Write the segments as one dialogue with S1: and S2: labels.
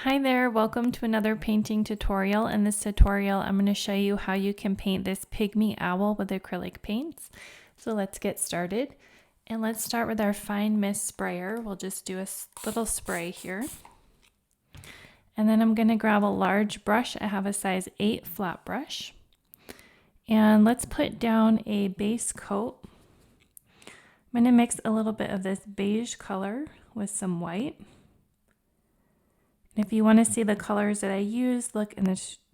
S1: Hi there, welcome to another painting tutorial. In this tutorial, I'm going to show you how you can paint this pygmy owl with acrylic paints. So let's get started. And let's start with our fine mist sprayer. We'll just do a little spray here. And then I'm going to grab a large brush. I have a size 8 flat brush. And let's put down a base coat. I'm going to mix a little bit of this beige color with some white. If you want to see the colors that I use, look in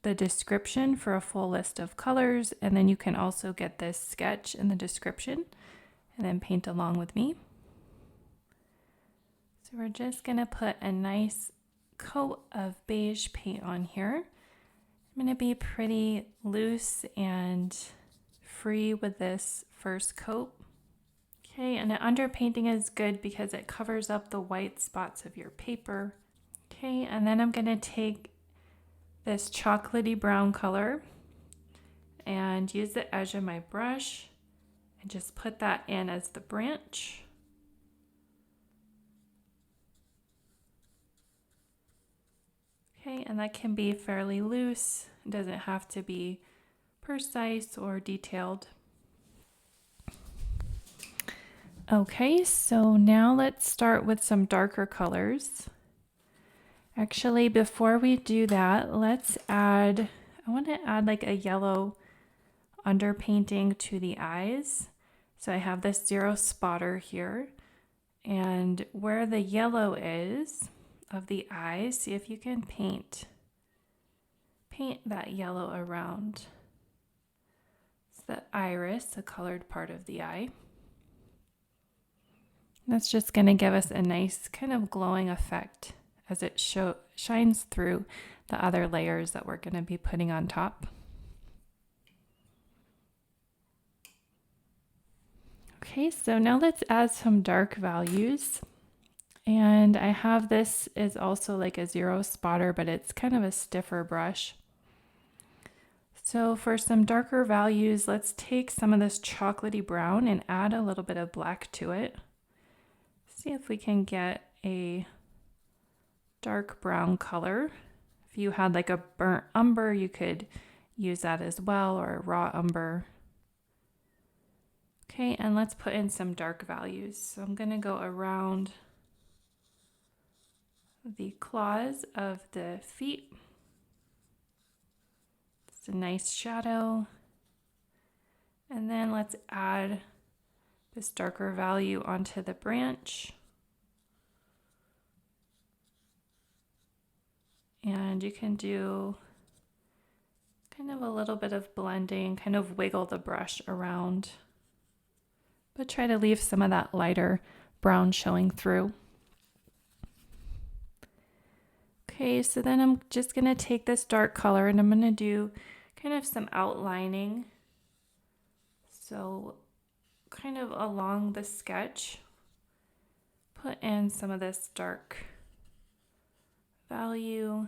S1: the description for a full list of colors, and then you can also get this sketch in the description and then paint along with me. So we're just going to put a nice coat of beige paint on here. I'm going to be pretty loose and free with this first coat. Okay, and the underpainting is good because it covers up the white spots of your paper. Okay, and then I'm going to take this chocolatey brown color and use the edge of my brush and just put that in as the branch. Okay, and that can be fairly loose. It doesn't have to be precise or detailed. Okay, so now let's start with some darker colors. Actually, before we do that, I want to add like a yellow underpainting to the eyes. So I have this zero spotter here, and where the yellow is of the eyes, see if you can paint that yellow around. It's the iris, the colored part of the eye. That's just going to give us a nice kind of glowing effect as it shines through the other layers that we're going to be putting on top. Okay, so now let's add some dark values. And I have this is also like a zero spotter, but it's kind of a stiffer brush. So for some darker values, let's take some of this chocolatey brown and add a little bit of black to it. See if we can get a dark brown color. If you had like a burnt umber, you could use that as well, or a raw umber. Okay, and let's put in some dark values. So I'm going to go around the claws of the feet. It's a nice shadow. And then let's add this darker value onto the branch. And you can do kind of a little bit of blending, kind of wiggle the brush around, but try to leave some of that lighter brown showing through. Okay, so then I'm just going to take this dark color and I'm going to do kind of some outlining. So kind of along the sketch, put in some of this dark value,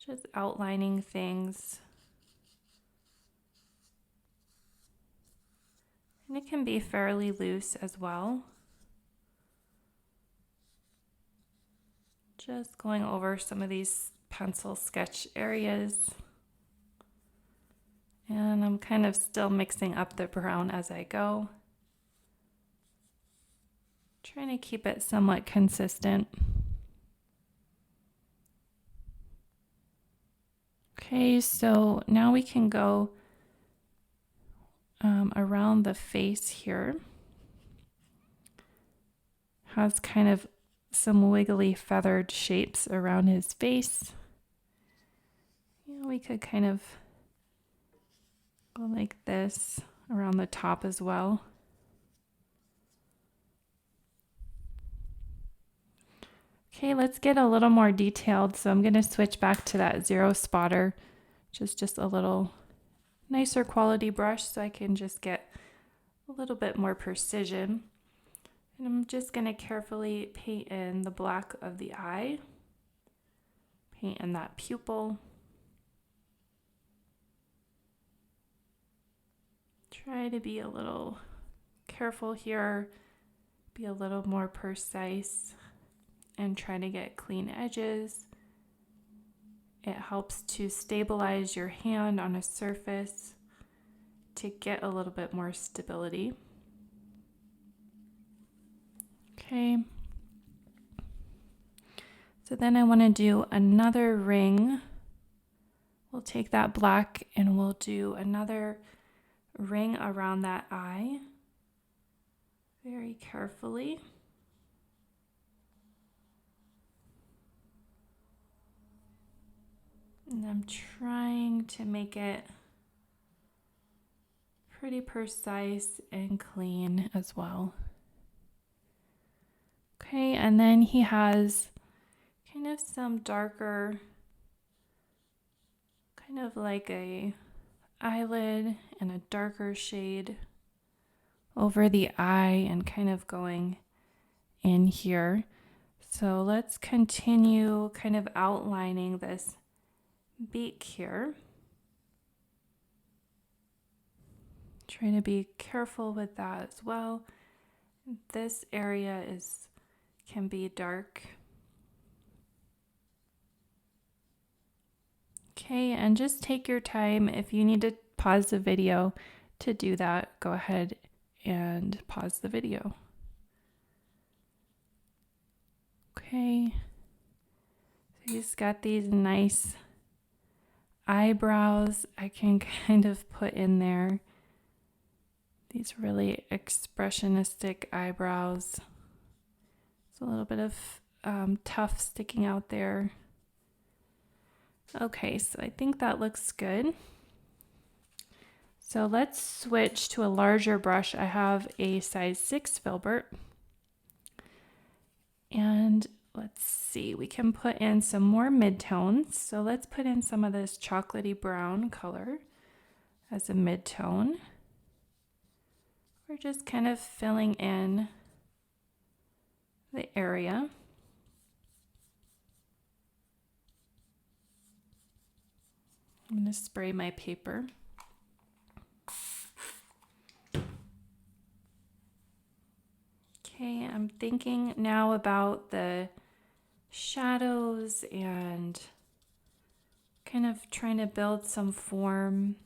S1: just outlining things. And it can be fairly loose as well. Just going over some of these pencil sketch areas. And I'm kind of still mixing up the brown as I go. Trying to keep it somewhat consistent. Okay, so now we can go around the face here. Has kind of some wiggly feathered shapes around his face. We could kind of go like this around the top as well. Okay, let's get a little more detailed. So I'm going to switch back to that zero spotter, just a little nicer quality brush so I can just get a little bit more precision. And I'm just going to carefully paint in the black of the eye, paint in that pupil. Try to be a little careful here, be a little more precise and try to get clean edges. It helps to stabilize your hand on a surface to get a little bit more stability. Okay. So then I want to do another ring. We'll take that black and we'll do another ring around that eye very carefully. And I'm trying to make it pretty precise and clean as well. Okay, and then he has kind of some darker, kind of like a eyelid and a darker shade over the eye and kind of going in here. So let's continue kind of outlining this beak here. Try to be careful with that as well. This area can be dark. Okay, and just take your time. If you need to pause the video to do that, go ahead and pause the video. Okay, so he's got these nice eyebrows I can kind of put in there. These really expressionistic eyebrows. There's a little bit of tuft sticking out there. Okay, so I think that looks good. So let's switch to a larger brush. I have a size 6 Filbert. And let's see, we can put in some more midtones. So let's put in some of this chocolatey brown color as a midtone. We're just kind of filling in the area. I'm going to spray my paper. Okay, I'm thinking now about the shadows and kind of trying to build some form.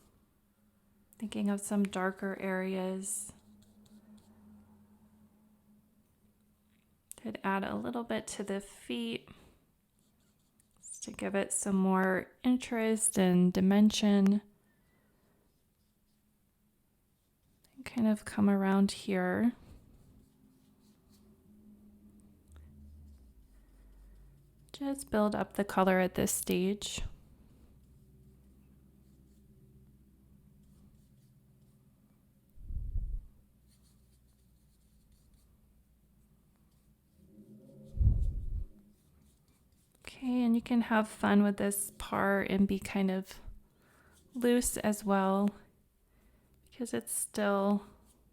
S1: Thinking of some darker areas. Could add a little bit to the feet just to give it some more interest and dimension. And kind of come around here. Just build up the color at this stage. Okay, and you can have fun with this part and be kind of loose as well, because it's still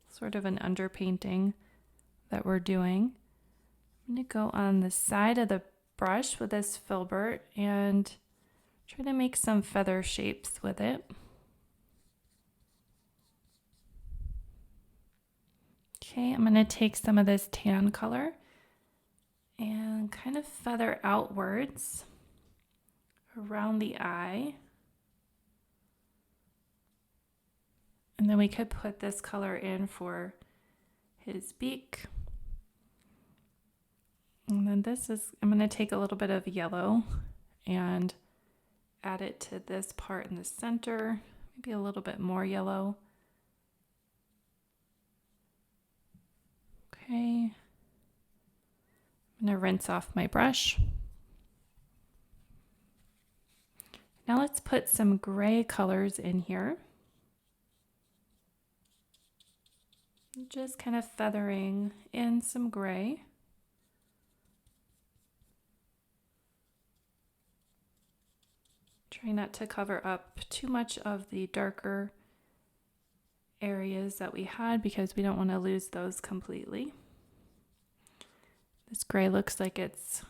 S1: sort of an underpainting that we're doing. I'm going to go on the side of the brush with this Filbert and try to make some feather shapes with it. Okay, I'm going to take some of this tan color and kind of feather outwards around the eye. And then we could put this color in for his beak. And then I'm going to take a little bit of yellow and add it to this part in the center, maybe a little bit more yellow. Okay. I'm going to rinse off my brush. Now let's put some gray colors in here. Just kind of feathering in some gray. Try not to cover up too much of the darker areas that we had because we don't want to lose those completely. This gray looks like it's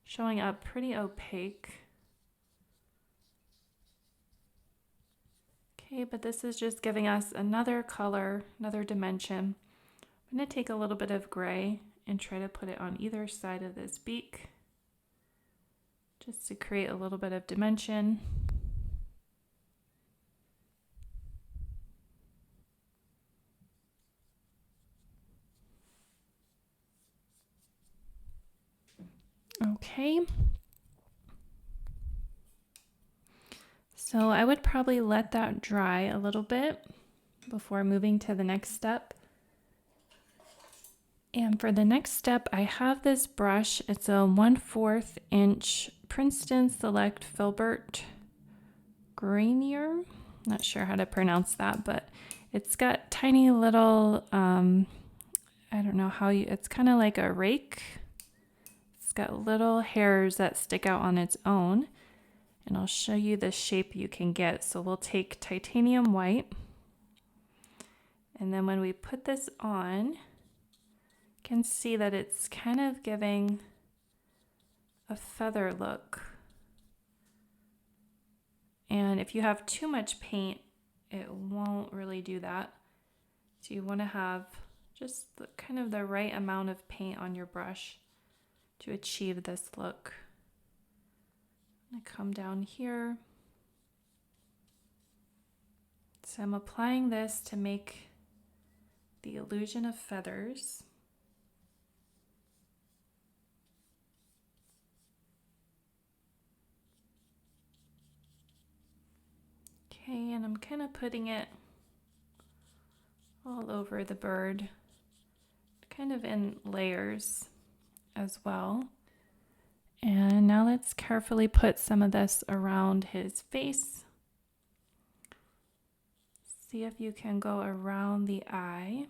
S1: showing up pretty opaque. Okay, but this is just giving us another color, another dimension. I'm going to take a little bit of gray and try to put it on either side of this beak, just to create a little bit of dimension. Okay. So I would probably let that dry a little bit before moving to the next step. And for the next step, I have this brush. It's a 1/4 inch Princeton Select Filbert Grainer. Not sure how to pronounce that, but it's got tiny little, I don't know how you, it's kind of like a rake. It's got little hairs that stick out on its own. And I'll show you the shape you can get. So we'll take titanium white. And then when we put this on, you can see that it's kind of giving a feather look. And if you have too much paint, it won't really do that. So you want to have just kind of the right amount of paint on your brush to achieve this look. I'm going to come down here. So I'm applying this to make the illusion of feathers. Okay, and I'm kind of putting it all over the bird, kind of in layers as well. And now let's carefully put some of this around his face. See if you can go around the eye.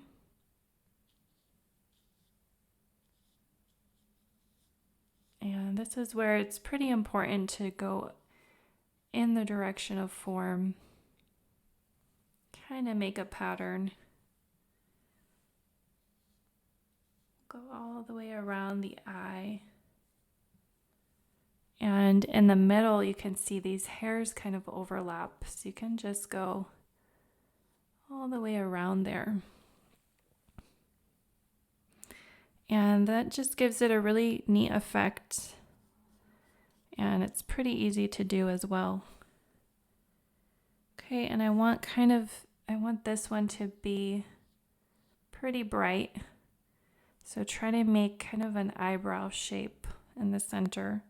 S1: And this is where it's pretty important to go in the direction of form. Kind of make a pattern. Go all the way around the eye. And in the middle, you can see these hairs kind of overlap. So you can just go all the way around there. And that just gives it a really neat effect. And it's pretty easy to do as well. Okay, and I want this one to be pretty bright. So try to make kind of an eyebrow shape in the center.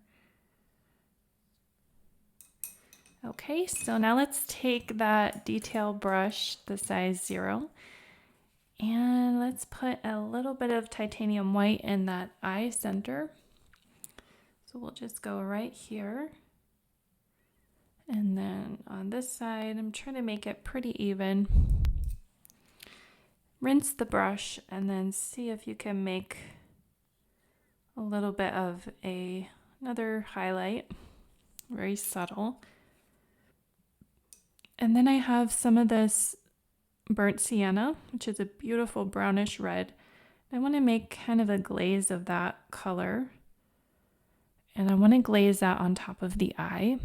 S1: Okay, so now let's take that detail brush, the size 0, and let's put a little bit of titanium white in that eye center. So we'll just go right here. And then on this side, I'm trying to make it pretty even. Rinse the brush and then see if you can make a little bit of another highlight, very subtle. And then I have some of this Burt Sienna, which is a beautiful brownish red. I want to make kind of a glaze of that color. And I want to glaze that on top of the eye.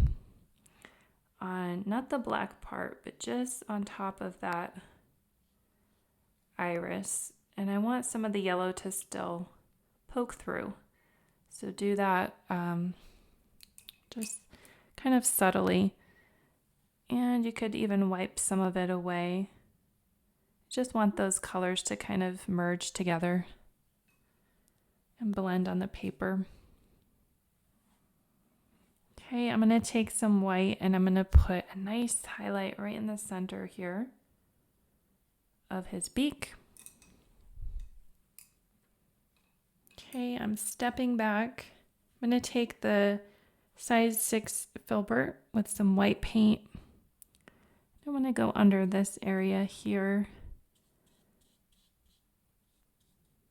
S1: On not the black part, but just on top of that iris. And I want some of the yellow to still poke through. So do that just kind of subtly. And you could even wipe some of it away. Just want those colors to kind of merge together and blend on the paper. Okay, I'm going to take some white and I'm going to put a nice highlight right in the center here of his beak. Okay, I'm stepping back. I'm going to take the size 6 Filbert with some white paint. I want to go under this area here.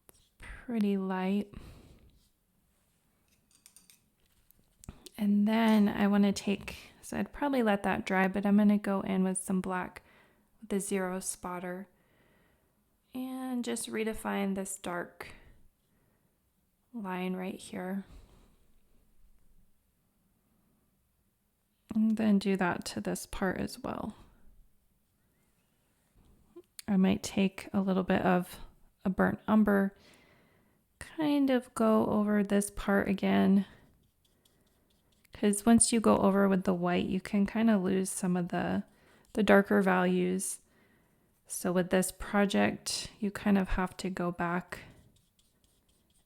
S1: It's pretty light. And then I want to take, so I'd probably let that dry, but I'm going to go in with some black with the 0 spotter and just redefine this dark line right here. And then do that to this part as well. I might take a little bit of a burnt umber kind of go over this part again, because once you go over with the white, you can kind of lose some of the darker values. So with this project, you kind of have to go back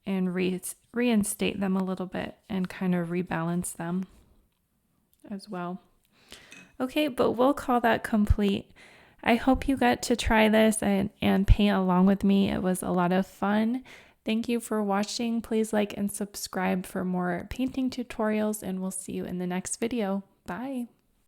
S1: and reinstate them a little bit and kind of rebalance them as well. Okay, but we'll call that complete. I hope you got to try this and paint along with me. It was a lot of fun. Thank you for watching. Please like and subscribe for more painting tutorials, and we'll see you in the next video. Bye.